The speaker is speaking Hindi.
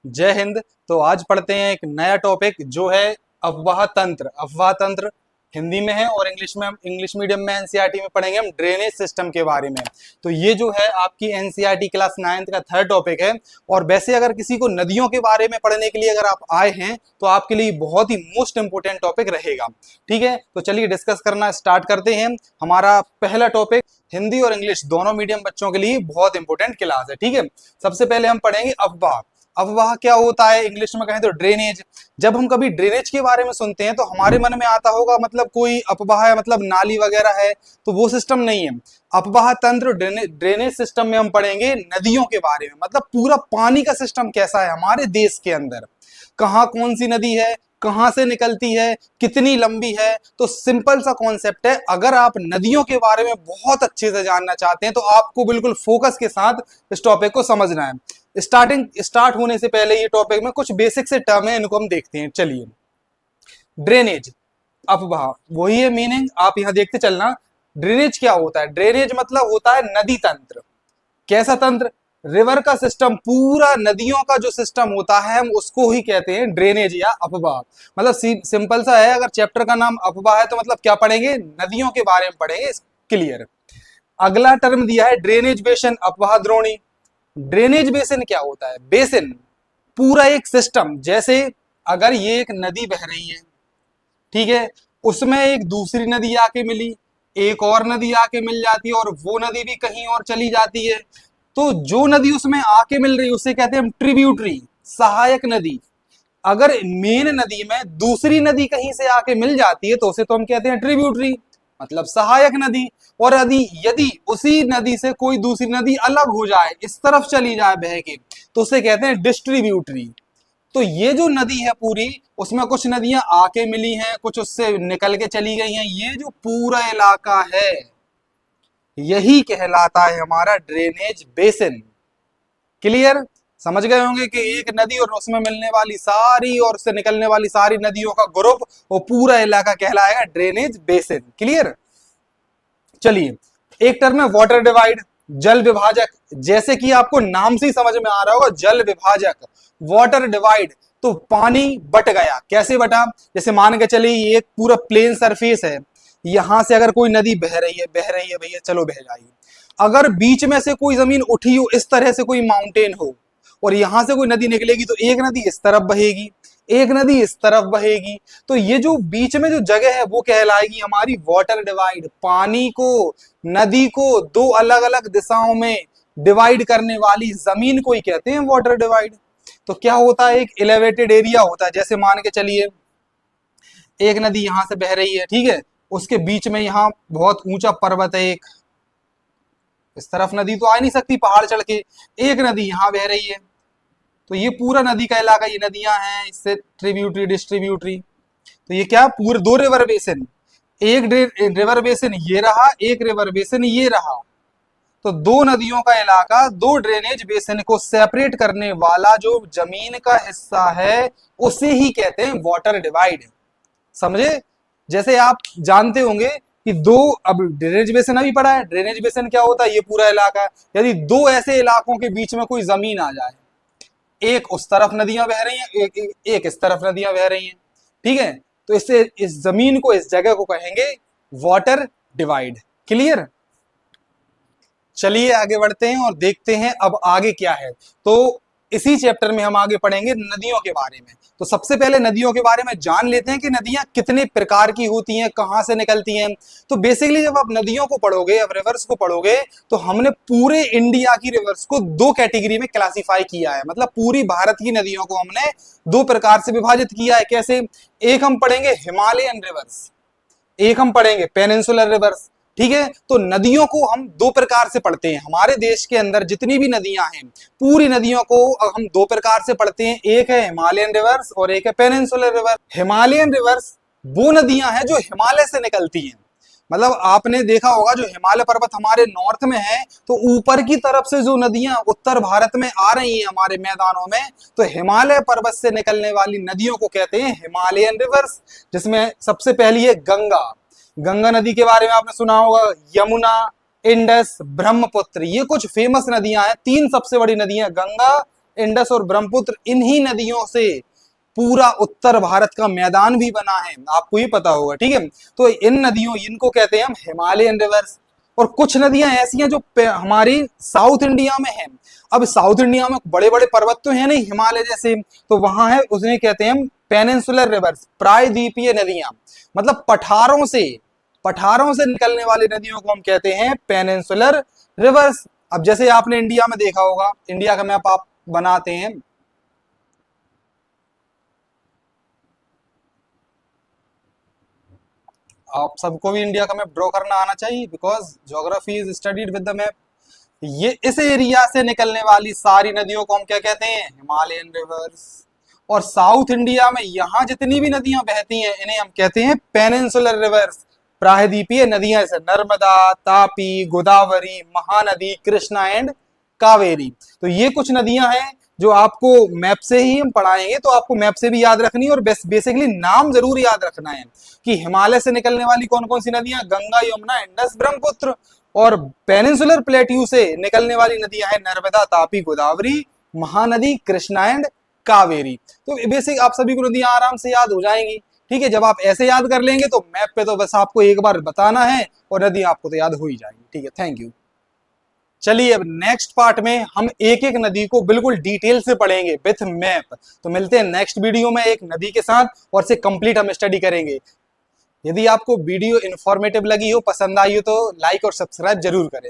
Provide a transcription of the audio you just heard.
जय हिंद। तो आज पढ़ते हैं एक नया टॉपिक जो है अफवाह तंत्र। अफवाह तंत्र हिंदी में है और इंग्लिश मीडियम में एनसीईआरटी में पढ़ेंगे हम ड्रेनेज सिस्टम के बारे में। तो ये जो है आपकी एनसीईआरटी क्लास 9th का थर्ड टॉपिक है। और वैसे अगर किसी को नदियों के बारे में पढ़ने के लिए अगर आप आए हैं तो आपके लिए बहुत ही मोस्ट इंपोर्टेंट टॉपिक रहेगा। ठीक है, तो चलिए डिस्कस करना स्टार्ट करते हैं। हमारा पहला टॉपिक हिंदी और इंग्लिश दोनों मीडियम बच्चों के लिए बहुत इंपॉर्टेंट क्लास है। ठीक है, सबसे पहले हम पढ़ेंगे अफवाह। अफवाह क्या होता है, इंग्लिश में कहें तो ड्रेनेज। जब हम कभी ड्रेनेज के बारे में सुनते हैं तो हमारे मन में आता होगा मतलब कोई अफवाह है, मतलब नाली वगैरह है, तो वो सिस्टम नहीं है। अफवाह तंत्र ड्रेनेज सिस्टम में हम पढ़ेंगे नदियों के बारे में, मतलब पूरा पानी का सिस्टम कैसा है हमारे देश के अंदर, कहाँ कौन सी नदी है, कहाँ से निकलती है, कितनी लंबी है। तो सिंपल सा कॉन्सेप्ट है। अगर आप नदियों के बारे में बहुत अच्छे से जानना चाहते हैं तो आपको बिल्कुल फोकस के साथ इस टॉपिक को समझना है। स्टार्ट होने से पहले ये टॉपिक में कुछ बेसिक से टर्म है, इनको हम देखते हैं। चलिए, ड्रेनेज, अफवाह, वही है मीनिंग, आप यहां देखते चलना। ड्रेनेज क्या होता है? ड्रेनेज मतलब होता है नदी तंत्र। कैसा तंत्र? रिवर का सिस्टम, पूरा नदियों का जो सिस्टम होता है हम उसको ही कहते हैं ड्रेनेज या अफवाह। मतलब सिंपल सा है, अगर चैप्टर का नाम अफवाह है तो मतलब क्या पढ़ेंगे? नदियों के बारे में पढ़ेंगे। क्लियर। अगला टर्म दिया है ड्रेनेज बेसिन, अफवाह द्रोणी। ड्रेनेज बेसिन क्या होता है? बेसिन पूरा एक सिस्टम, जैसे अगर ये एक नदी बह रही है, ठीक है, उसमें एक दूसरी नदी आके मिली, एक और नदी आके मिल जाती है और वो नदी भी कहीं और चली जाती है। तो जो नदी उसमें आके मिल रही है उसे कहते हैं हम ट्रिब्यूटरी, सहायक नदी। अगर मेन नदी में दूसरी नदी कहीं से आके मिल जाती है तो उसे तो हम कहते हैं ट्रिब्यूटरी, मतलब सहायक नदी। और यदि यदि उसी नदी से कोई दूसरी नदी अलग हो जाए, इस तरफ चली जाए बह के, तो उसे कहते हैं डिस्ट्रीब्यूटरी। तो ये जो नदी है पूरी, उसमें कुछ नदियां आके मिली हैं, कुछ उससे निकल के चली गई हैं। ये जो पूरा इलाका है यही कहलाता है हमारा ड्रेनेज बेसिन। क्लियर? समझ गए होंगे कि एक नदी और उसमें मिलने वाली सारी और उससे निकलने वाली सारी नदियों का ग्रुप वो पूरा इलाका कहलाएगा ड्रेनेज बेसिन। क्लियर? चलिए, एक टर्म है वाटर डिवाइड, जल विभाजक। जैसे कि आपको नाम से ही समझ में आ रहा होगा, जल विभाजक, वाटर डिवाइड। तो पानी बट गया, कैसे बटा? जैसे मान के चलिए ये एक पूरा प्लेन सरफेस है, यहां से अगर कोई नदी बह रही है भैया, चलो बह जाइए। अगर बीच में से कोई जमीन उठी हो, इस तरह से कोई माउंटेन हो, और यहां से कोई नदी निकलेगी तो एक नदी इस तरफ बहेगी, एक नदी इस तरफ बहेगी। तो ये जो बीच में जो जगह है वो कहलाएगी हमारी वाटर डिवाइड। पानी को, नदी को दो अलग अलग दिशाओं में डिवाइड करने वाली जमीन को ही कहते हैं वाटर डिवाइड। तो क्या होता है, एक एलिवेटेड एरिया होता है। जैसे मान के चलिए एक नदी यहां से बह रही है, ठीक है, उसके बीच में यहाँ बहुत ऊंचा पर्वत है एक, इस तरफ नदी तो आ नहीं सकती पहाड़ चढ़ के, एक नदी यहाँ बह रही है। तो ये पूरा नदी का इलाका, ये नदियां हैं, इससे ट्रिब्यूटरी डिस्ट्रीब्यूटरी। तो ये क्या, पूरे दो रिवर बेसिन, एक रिवर बेसिन ये रहा, एक रिवर बेसिन ये रहा। तो दो नदियों का इलाका, दो ड्रेनेज बेसिन को सेपरेट करने वाला जो जमीन का हिस्सा है उसे ही कहते हैं वाटर डिवाइड। समझे? जैसे आप जानते होंगे कि दो, अब ड्रेनेज बेसिन अभी पढ़ा है, ड्रेनेज बेसिन क्या होता है, ये पूरा इलाका है। यदि दो ऐसे इलाकों के बीच में कोई जमीन आ जाए, एक उस तरफ नदियां बह रही हैं, एक इस तरफ नदियां बह रही हैं, ठीक है, तो इससे इस जमीन को, इस जगह को कहेंगे वाटर डिवाइड। क्लियर? चलिए आगे बढ़ते हैं और देखते हैं अब आगे क्या है। तो इसी चैप्टर में हम आगे पढ़ेंगे नदियों के बारे में। तो सबसे पहले नदियों के बारे में जान लेते हैं कि नदियां कितने प्रकार की होती हैं, कहां से निकलती हैं। तो बेसिकली जब आप नदियों को पढ़ोगे, अब रिवर्स को पढ़ोगे, तो हमने पूरे इंडिया की रिवर्स को दो कैटेगरी में क्लासिफाई किया है। मतलब पूरी भारत की नदियों को हमने दो प्रकार से विभाजित किया है। कैसे? एक हम पढ़ेंगे हिमालयन रिवर्स, एक हम पढ़ेंगे पेनिनसुलर रिवर्स। ठीक है, तो नदियों को हम दो प्रकार से पढ़ते हैं। हमारे देश के अंदर जितनी भी नदियां हैं, पूरी नदियों को हम दो प्रकार से पढ़ते हैं। एक है हिमालयन रिवर्स और एक है पेनिनसुलर रिवर्स। हिमालयन रिवर्स वो नदियां हैं जो हिमालय से निकलती हैं। मतलब आपने देखा होगा जो हिमालय पर्वत हमारे नॉर्थ में है, तो ऊपर की तरफ से जो नदियां उत्तर भारत में आ रही हैं हमारे मैदानों में, तो हिमालय पर्वत से निकलने वाली नदियों को कहते हैं हिमालयन रिवर्स। जिसमें सबसे पहली है गंगा। गंगा नदी के बारे में आपने सुना होगा, यमुना, इंडस, ब्रह्मपुत्र, ये कुछ फेमस नदियां हैं। तीन सबसे बड़ी नदियां गंगा, इंडस और ब्रह्मपुत्र, इन्हीं नदियों से पूरा उत्तर भारत का मैदान भी बना है, आपको ही पता होगा, ठीक है। तो इन नदियों, इनको कहते हैं हम हिमालयन रिवर्स। और कुछ नदियां ऐसी हैं जो हमारी साउथ इंडिया में हैं। अब साउथ इंडिया में बड़े बड़े पर्वत तो हैं नहीं हिमालय जैसे, तो वहां है, उसने कहते हैं हम पेनिनसुलर रिवर्स, प्रायद्वीपीय नदियां। मतलब पठारों से निकलने वाली नदियों को हम कहते हैं पेनिनसुलर रिवर्स। अब जैसे आपने इंडिया में देखा होगा, इंडिया का मैप आप बनाते हैं, आप सबको भी इंडिया का मैप ड्रॉ करना आना चाहिए, because geography is studied with the map. ये इस एरिया से निकलने वाली सारी नदियों को हम क्या कहते हैं, हिमालयन रिवर्स। और साउथ इंडिया में यहाँ जितनी भी नदियां बहती हैं, इन्हें हम कहते हैं पेनिनसुलर रिवर्स, प्रायद्वीपीय नदियां, जैसे नर्मदा, तापी, गोदावरी, महानदी, कृष्णा एंड कावेरी। तो ये कुछ नदियां हैं जो आपको मैप से ही हम पढ़ाएंगे, तो आपको मैप से भी याद रखनी है, और बेसिकली नाम जरूर याद रखना है कि हिमालय से निकलने वाली कौन कौन सी नदियां, गंगा, यमुना, इंडस, ब्रह्मपुत्र। और पेनिनसुलर प्लेट्यू से निकलने वाली नदियां हैं नर्मदा, तापी, गोदावरी, महानदी, कृष्णा एंड कावेरी। तो बेसिक आप सभी को नदियां आराम से याद हो जाएंगी, ठीक है। जब आप ऐसे याद कर लेंगे तो मैप पे तो बस आपको एक बार बताना है और नदी आपको तो याद हो ही जाएगी, ठीक है। Thank you. चलिए अब नेक्स्ट पार्ट में हम एक एक नदी को बिल्कुल डिटेल से पढ़ेंगे विथ मैप। तो मिलते हैं नेक्स्ट वीडियो में एक नदी के साथ, और से कंप्लीट हम स्टडी करेंगे। यदि आपको वीडियो इंफॉर्मेटिव लगी हो, पसंद आई हो, तो लाइक और सब्सक्राइब जरूर करें।